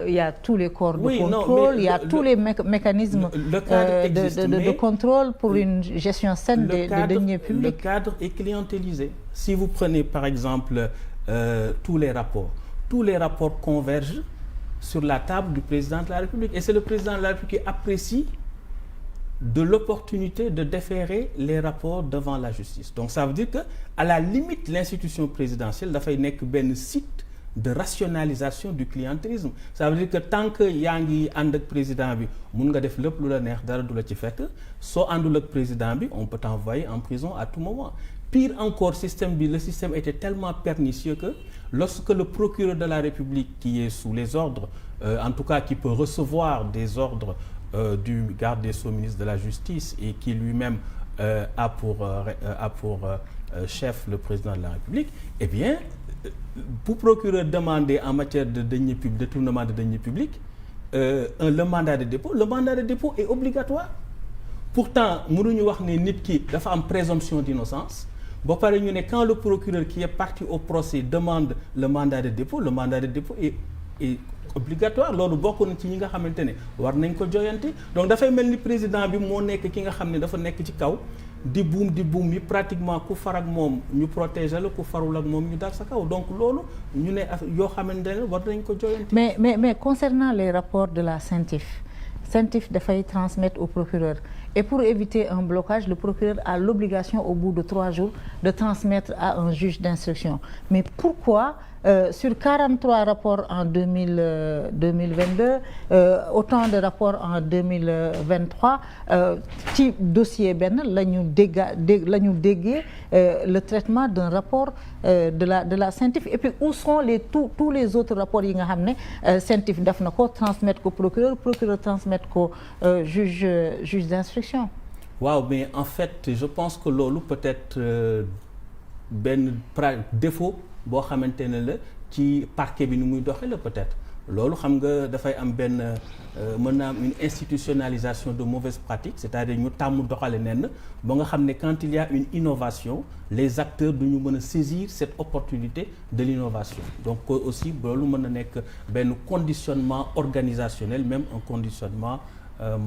il y a tous les corps de contrôle, il y a tous les mécanismes de contrôle pour une gestion saine des deniers publics. Le cadre est clientélisé. Si vous prenez par exemple tous les rapports convergent sur la table du président de la République. Et c'est le président de la République qui apprécie de l'opportunité de déférer les rapports devant la justice. Donc ça veut dire que à la limite l'institution présidentielle dafay nekk benn site de rationalisation du clientélisme. Ça veut dire que tant que yaa ngi ànd ak président bi mun nga def lépp lu la neex dara du la ci fekk soo àndul ak président bi on peut t'envoyer en prison à tout moment. Pire encore le système était tellement pernicieux que lorsque le procureur de la République qui est sous les ordres, en tout cas qui peut recevoir des ordres du garde des Sceaux, ministre de la Justice, et qui lui-même a pour chef le président de la République, eh bien, pour procureur demander en matière de deniers publics, détournement de deniers publics, le mandat de dépôt est obligatoire. Pourtant mënuñu wax ne nit ki dafa am présomption d'innocence ba pare ñu ne quand le procureur qui est parti au procès demande le mandat de dépôt est obligatoire. Loolu bokk na ci ñi nga xamante ne war nañ ko joyanti. Donc dafay mel ni président bi moo nekk ki nga xam ne dafa nekk ci kaw di buum yi pratiquement ku far ak moom ñu protéger la ku farul ak moom ñu dal sa kaw. Donc loolu ñu ne yoo xamante ne war nañ ko joyanti. mais concernant les rapports de la CENTIF dafay transmettre au procureur. Et pour éviter un blocage, le procureur a l'obligation au bout de 3 jours de transmettre à un juge d'instruction. Mais pourquoi sur 43 rapports en 2022, autant de rapports en 2023, ci dossier benn la ñu déggee le traitement d'un rapport de la CENTIF? Et puis où sont tous les autres rapports yi nga xam ne CENTIF def na ko transmettre ko procureur transmettre ko juge d'instruction? Waaw, mais en fait je pense que loolu peut-être benn défaut boo xamante ne la ci parquet bi ni muy doxee la peut-être. Loolu xam nga dafay am benn mën na am une institutionnalisation de mauvaises pratiques, c'est-à-dire ñu tàmm doxale nenn ba nga xam ne quand il y a une innovation les acteurs duñu mën a saisir cette opportunité de l'innovation. Donc aussi loolu mën na nekk benn conditionnement organisationnel, même un conditionnement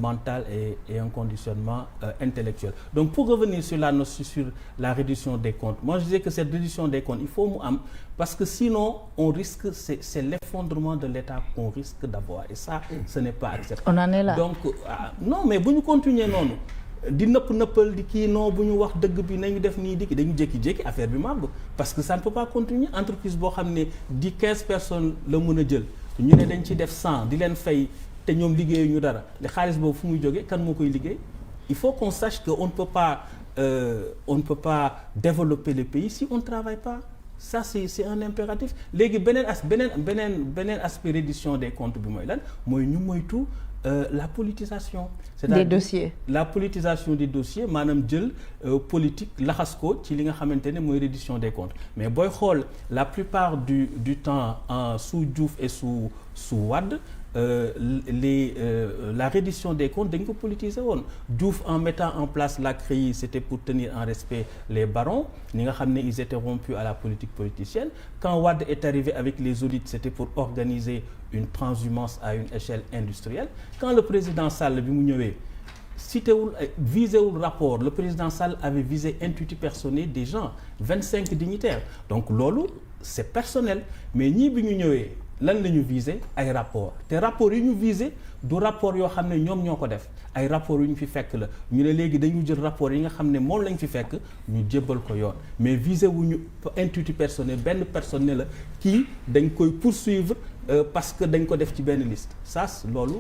mental et un conditionnement intellectuel. Donc pour revenir sur la réduction des comptes, moi je disais que cette réduction des comptes il faut mu am parce que sinon on risque c'est l'effondrement de l'État qu'on risque d'avoir et ça ce n'est pas acceptable. On en est là. Donc non mais bu ñu continuer noonu di nëppal di kii non bu ñu wax dëgg bi nañu def nii dikki dañu jékki-jékki affaire bi màgg parce que ça ne peut pas continuer. Entreprise boo xam ne 15 personnes la mën a jël ñu ne dañ ci def 100 di leen fay te ñoom liggéeyu ñu dara le xaalis boobu fu muy jógee kan moo koy liggéey. Il faut qu'on sache que on ne peut pas développer le pays si on ne travaille pas. Ça c'est un impératif. Léegi beneen aspect reddition des comptes bi mooy lan mooy ñu moytu la politisation. Des dossiers. La politisation des dossiers maanaam jël politique laxas ko ci li nga xamante ne mooy reddition des comptes. Mais booy xool la plupart du temps sous Diouf et sous Wade la reddition des comptes dañ ko politiser woon. Diouf en mettant en place la CREI c'était pour tenir en respect les barons ñi nga xam ne ils étaient rompus à la politique politicienne. Quand Wade est arrivé avec les audits c'était pour organiser une transhumance à une échelle industrielle. Quand le président Sall bi mu ñëwee visé wul rapport, le président Sall avait visé intuitu personnel des gens 25 dignitaires. Donc loolu c'est personnel mais ñii bi ñu ñëwee lan la ñu visé ay rapport te rapport yi ñu visé du rapport yoo xam ne ñoom ñoo ko def ay rapport yu ñu fi fekk la ñu ne léegi dañu jël rapport yi nga xam ne moom lañ fi fekk ñu jébbal ko yoon mais visé wu ñu intuitu personnel benn personnel la kii dañ koy poursuivre parce que dañ ko def ci benn liste ça loolu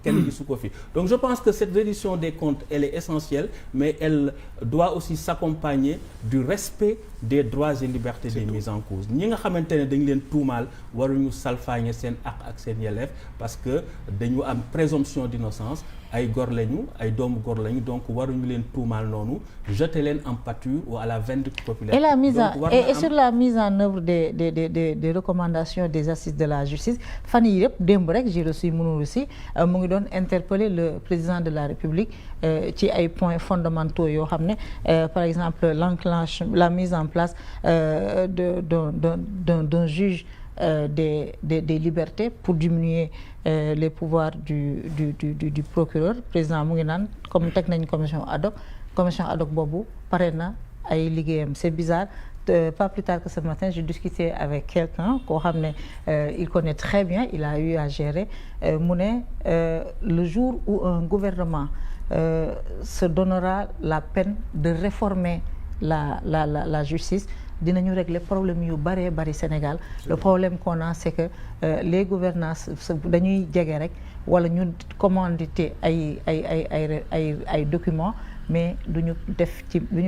kenn gisu ko fi. Donc je pense que cette reddition des comptes elle est essentielle mais elle doit aussi s'accompagner du respect des droits et libertés des mises en cause. Ñi nga xamante ne dañ leen tuumaal waruñu salfaañe seen ak seen yelleef parce que dañu am présomption d'innocence ay gor lañu ay doomu gor lañu donc waruñu leen tuumaal noonu jeter leen en pâture ou à la vindicte populaire. Et sur la mise en œuvre des recommandations des assises de la justice fan yii yëpp démb rek j'ai reçu Mounour aussi mu ngi doon interpeller le président de la République ci ay points fondamentaux yoo xam ne par exemple la mise en place d'un juge des libertés pour diminuer les pouvoirs du procureur président mu ngi naan comme teg nañ commission ad hoc boobu pare na ay liggéeyam. C'est bizarre. Pas plus tard que ce matin, j'ai discuté avec quelqu'un koo xam ne il connaît très bien, il a eu à gérer mu ne le jour où un gouvernement se donnera la peine de réformer la justice, dinañu régler problème yu bari Sénégal. Le problème qu'on a, c'est que les gouvernances dañuy jege rek wala ñu commandité ay documents, mais duñu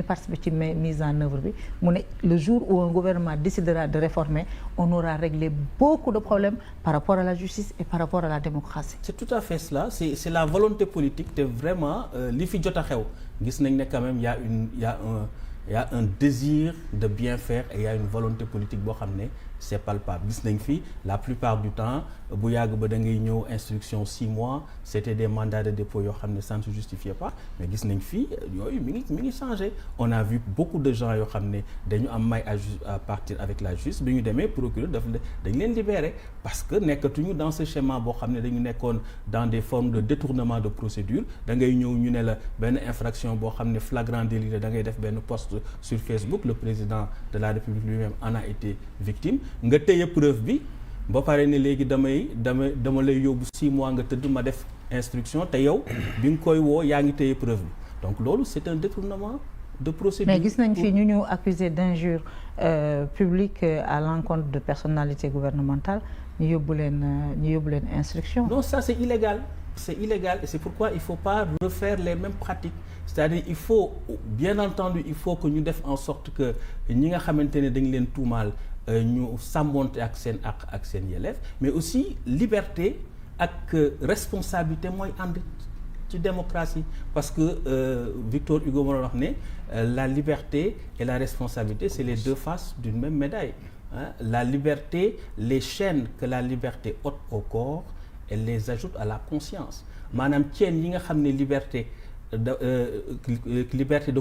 participer ci mise en œuvre bi. Mu ne le jour où un gouvernement décidera de réformer, on aura réglé beaucoup de problèmes par rapport à la justice et par rapport à la démocratie. C'est tout à fait cela, c'est la volonté politique te vraiment li fi jot a xew gis nañ ne quand même il y a un désir de bien faire et il y a une volonté politique boo xam ne c'est palpable. Gis nañ fi la plupart du temps bu yàgg ba da ngay ñëw instruction 6 mois, c'était des mandats de dépôt yoo xam ne ça ne se justifiait pas, mais gis nañ fi yooyu mi ngi changé. On a vu beaucoup de gens yoo xam ne dañu am may à partir avec la justice, bi ñu demee procureur dañ leen libérer parce que nekkatuñu dans ce schéma boo xam ne dañu nekkoon dans des formes de détournement de procédure. Da ngay ñëw ñu ne la benn infraction boo xam ne flagrant délit da ngay def benn post sur Facebook, le président de la République lui-même en a été victime. Nga téye preuve bi ba pare ne léegi dama lay yóbbu 6 mois nga tëdd ma def instruction te yow bi nga koy woo yaa ngi téye preuve bi. Donc loolu c'est un détournement de procédure. Mais gis nañ fi ñu accusé d'injure publique à l'encontre de personnalités gouvernementales ñu yóbbu leen instruction. Non, ça c'est illégal. C'est illégal et c'est pourquoi il faut pas refaire les mêmes pratiques. C'est-à-dire il faut bien entendu il faut que ñu def en sorte que ñi nga xamante ne dañ leen tuumaal ñu sàmmonte ak seen yelleef, mais aussi liberté ak responsabilité mooy ànd ci démocratie parce que Victor Hugo moo wax ne la liberté et la responsabilité c'est les deux faces d'une même médaille. La liberté, les chaînes que la liberté ôte au corps, elle les ajoute à la conscience. Maanaam chaîne yi nga xam ne liberté da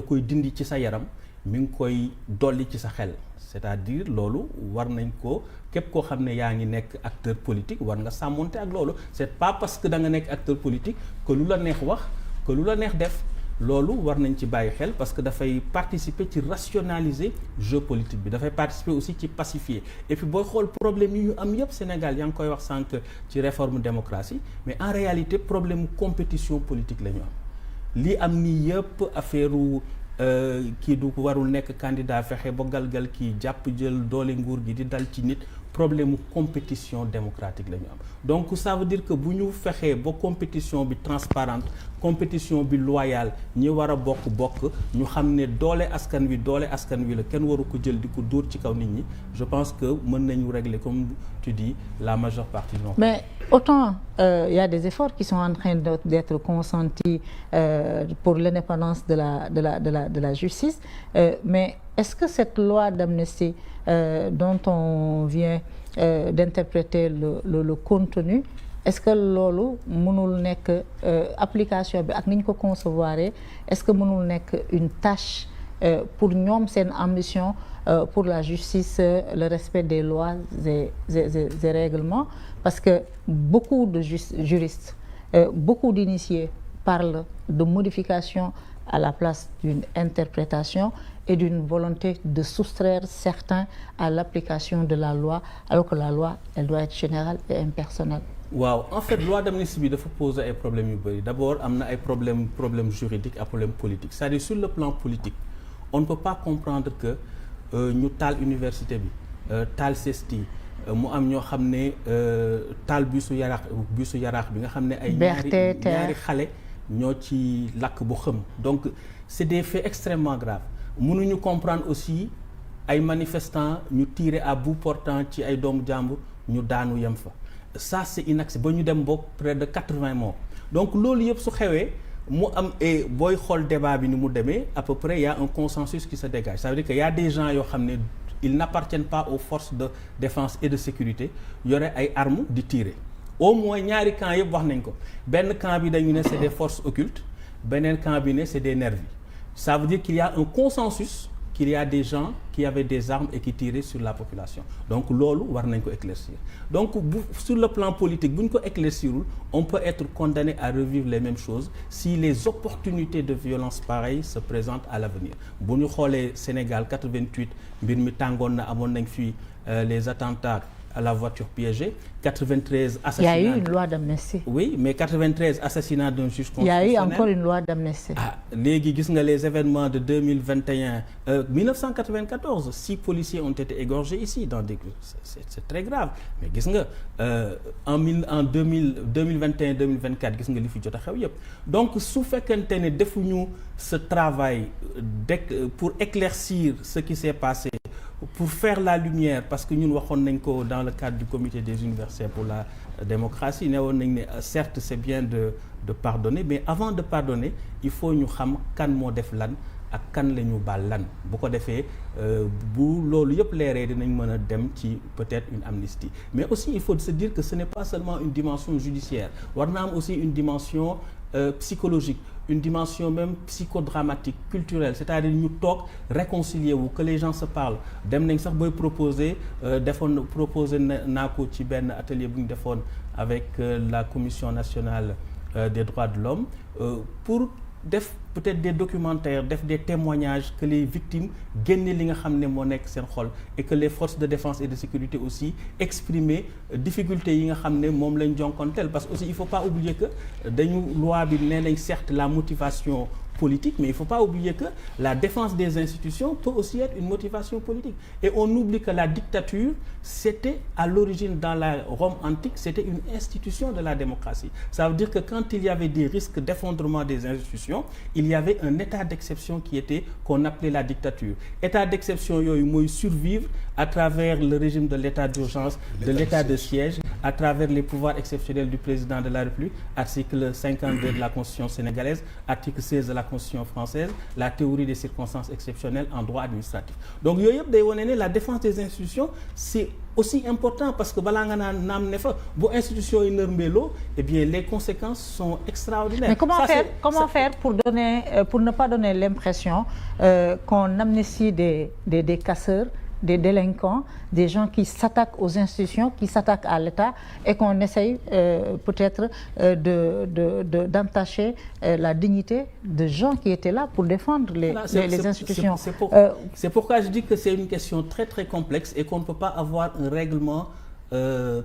koy dindi ci sa yaram mi ngi koy dolli ci sa xel. C'est-à-dire loolu war nañ ko képp koo xam ne yaa ngi nekk acteur politique war nga sàmmonte ak loolu. C'est pas parce que da nga nekk acteur politique que lu la neex wax que lu la neex def. Loolu war nañ ci bàyyi xel parce que dafay participer ci rationaliser jeu politique bi, dafay participer aussi ci pacifier. Et puis booy xool problème yi ñu am yëpp Sénégal yaa ngi koy wax sànq ci réforme démocratie, mais en réalité problème compétition politique la ñu am. Li am nii yëpp affaire kii du warul nekk candidat fexe ba galgal kii jàpp jël doole nguur gi di dal ci nit, problème compétition démocratique la ñu am. Donc ça veut dire que bu ñu fexee ba compétition bi transparente, compétition bi loyale, ñi war a bokk ñu xam ne doole askan wi la kenn waru ko jël di ko dóor ci kaw nit ñi. Je pense que mën nañu régler comme tu dis la majeure partie non. Mais autant il y a des efforts qui sont en train d'être consentis pour l'indépendance de la justice, mais est-ce que cette loi d'amnistie dont on vient d'interpréter le contenu, est-ce que loolu mënul nekk application bi ak ni ñu ko concevoir, est-ce que mënul nekk une tâche pour ñoom seen ambition pour la justice, le respect des lois et règlements, parce que beaucoup de juristes, beaucoup d'initiés parlent de modification à la place d'une interprétation et d'une volonté de soustraire certains à l'application de la loi, alors que la loi, elle doit être générale et impersonnelle. Waaw, en fait loi d'amnistie bi dafa poser ay problèmes yu bëri. D'abord am na ay problèmes juridiques ak problèmes politiques. C'est-à-dire sur le plan politique, on ne peut pas comprendre que ñu taal université bi, taal CESTI, mu am ñoo xam ne taal busu yaraax bi nga xam ne ay ñaari xale ñoo ci lakk bu xëm. Donc c'est des faits extrêmement graves. Mënuñu comprendre aussi ay manifestants ñu tirer à bout portant ci ay doomu jàmbur ñu daanu yem fa. Ça c'est inacceptable ba ñu dem boog près de 80 morts. Donc loolu yëpp su xewee mu am booy xool débat bi ni mu demee à peu près il y a un consensus qui se dégage. Ça veut dire que y a des gens yoo xam ne ils n'appartiennent pas aux forces de défense et de sécurité yore ay armes di tirer. Au moins ñaari camp yëpp wax nañ ko, benn camp bi dañu ne c'est des forces occultes, beneen camp bi ne c'est des nervis. Ça veut dire qu'il y a un consensus qu'il y a des gens qui avaient des armes et qui tiraient sur la population donc loolu war nañ ko éclaircir donc sur le plan politique bu ñu ko éclaircirul on peut être condamné à revivre les mêmes choses si les opportunités de violence pareilles se présentent à l'avenir bu ñu xoolee Sénégal 88 mbir mi tàngoon na amoon nañ fii les attentats à la voiture piégée 93 assassinats. Il y a eu une loi d'amnistie. Oui, mais 93 assassinats d'un juge constitutionnel. Il y a eu encore une loi d'amnistie. Ah, léegi gis nga les événements de 2021 1994 6 policiers ont été égorgés ici dans des c'est très grave mais gis nga en 2021 2024 gis nga li fi jot a xew yëpp donc su fekkente ne defuñu ce travail pour éclaircir ce qui s'est passé pour faire la lumière parce que ñun waxoon nañ ko dans le cadre du comité des universitaires pour la démocratie ne woon nañ ne certes c'est bien de pardonner mais avant de pardonner il faut ñu xam kan moo def lan ak kan la ñu baal lan bu ko defee bu loolu yëpp leeree dinañ mën a dem ci peut-être une amnistie mais aussi il faut se dire que ce n'est pas seulement une dimension judiciaire war na am aussi une dimension psychologique une dimension même psychodramatique culturelle c'est-à-dire ñu toog réconcilier wu que les gens se parlent dem nañ sax booy proposer naa ko ci benn atelier bu ñu defoon avec la commission nationale des droits de l'homme pour def peut-être des documentaires def des témoignages que les victimes génne li nga xam ne moo nekk seen xol et que les forces de défense et de sécurité aussi exprimer difficultés yi nga xam ne moom lañ jonkonteel parce que aussi il faut pas oublier que dañu loi bi nee nañ certes la motivation politique mais il faut pas oublier que la défense des institutions peut aussi être une motivation politique et on oublie que la dictature c'était à l'origine dans la Rome antique c'était une institution de la démocratie ça veut dire que quand il y avait des risques d'effondrement des institutions il y avait un état d'exception qui était qu'on appelait la dictature état d'exception yooyu mooy survivre à travers le régime de l'état d'urgence de l'état de siège à travers les pouvoirs exceptionnels du président de la République article 52 de la Constitution sénégalaise article 16 de la Constitution française la théorie des circonstances exceptionnelles en droit administratif donc yooyu yëpp day wane ne la défense des institutions c'est aussi important parce que balaa nga naan naam ne fa bu institution yi nërmbeeloo eh bien les conséquences sont extraordinaires. Mais comment faire pour ne pas donner l'impression qu'on amnistie des casseurs des délinquants, des gens qui s'attaquent aux institutions, qui s'attaquent à l'État et qu'on essaye peut-être d'entacher la dignité de gens qui étaient là pour défendre les institutions. C'est pourquoi je dis que c'est une question très très complexe et qu'on ne peut pas avoir un règlement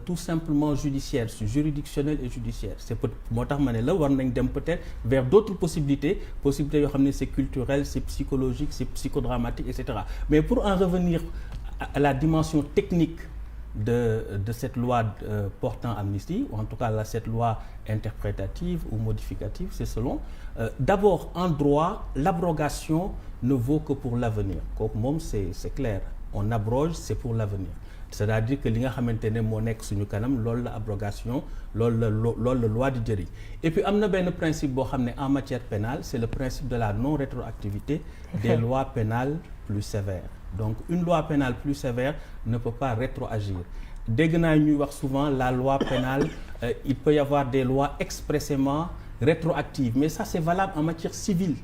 tout simplement judiciaire, juridictionnel et judiciaire. C'est moo tax ma ne la war nañ dem peut-être vers d'autres possibilités yoo xam ne c'est culturel, c'est psychologique, c'est psychodramatique, etc. Mais pour en revenir à la dimension technique de cette loi portant amnistie, ou en tout cas cette loi interprétative ou modificative, c'est selon. D'abord, en droit, l'abrogation ne vaut que pour l'avenir. Kooku moom c'est clair. On abroge, c'est pour l'avenir. C'est-à-dire que li nga xamante ne moo nekk suñu kanam loolu la abrogation loolu la loi di jëriñ et puis am na benn principe boo xam ne en matière pénale c'est le principe de la non-rétroactivité des lois pénales plus sévères donc une loi pénale plus sévère ne peut pas rétroagir dégg naa ñuy wax souvent la loi pénale il peut y avoir des lois expressément rétroactives mais ça c'est valable en matière civile.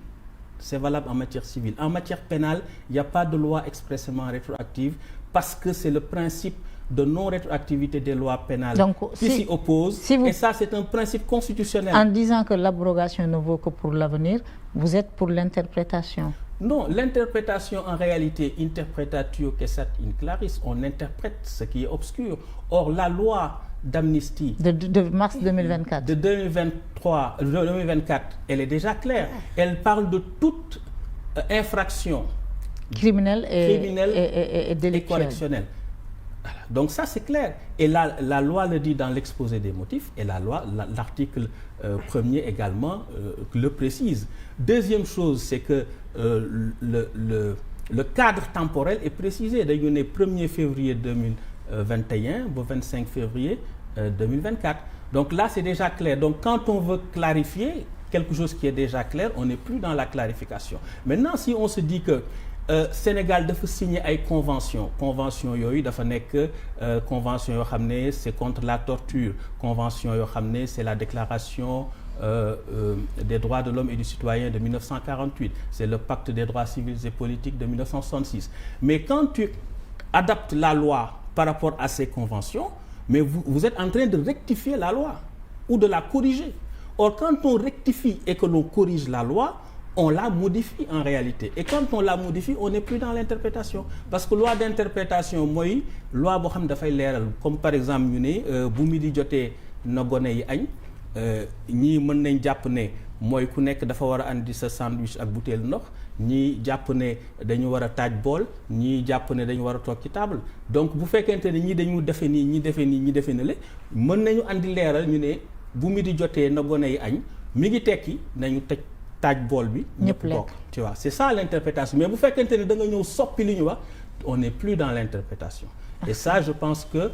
C'est valable en matière civile. En matière pénale, il n'y a pas de loi expressément rétroactive parce que c'est le principe de non-rétroactivité des lois pénales qui s'y oppose. Et ça, c'est un principe constitutionnel. En disant que l'abrogation ne vaut que pour l'avenir, vous êtes pour l'interprétation? Non, l'interprétation, en réalité, interpretatio quaesat in claris, on interprète ce qui est obscur. Or, la loi d'amnistie de mars 2024. De 2024, elle est déjà claire. Elle parle de toute infraction criminelle et délictuelle. Et correctionnelle. Voilà. Donc ça c'est clair. Et la loi le dit dans l'exposé des motifs et l'article premier également le précise. Deuxième chose, c'est que le cadre temporel est précisé. Dañu ne 1er février 2021 ba 25 février 2024. Donc là c'est déjà clair. Donc quand on veut clarifier quelque chose qui est déjà clair, on n'est plus dans la clarification. Maintenant si on se dit que Sénégal dafa signer ay convention yooyu dafa nekk convention yoo xam ne c'est contre la torture, convention yoo xam ne c'est la déclaration des droits de l'homme et du citoyen de 1948, c'est le pacte des droits civils et politiques de 1966. Mais quand tu adaptes la loi par rapport à ces conventions, mais vous êtes en train de rectifier la loi ou de la corriger. Or, quand on rectifie et que l'on corrige la loi, on la modifie en réalité. Et quand on la modifie, on n'est plus dans l'interprétation. Parce que loi d'interprétation, mooy loi boo xam ne dafay leeral comme par exemple ñu ne bu midi jotee na gone yi añ ñii mën nañ jàpp ne mooy ku nekk dafa war a andi sa sandwich ak bouteille ndox ñii jàpp ne dañu war a taaj bool ñii jàpp ne dañu war a toog ci table. Donc bu fekkente ne ñii dañu defee nii ñii defee nii ñii defee na le mën nañu andi leeral ñu ne bu midi jotee na gone yi añ mi ngi tekki nañu taaj bool bi ñëpp toog, tu vois, c'est ça l'interprétation. Mais bu fekkente ne da nga ñëw soppi li ñu wax, on n'est plus dans l'interprétation. Et ça, je pense que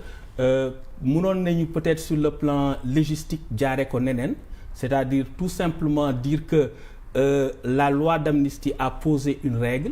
mënoon nañu peut-être sur le plan légistique jaare ko neneen, c'est-à-dire tout simplement dire que la loi d'amnistie a posé une règle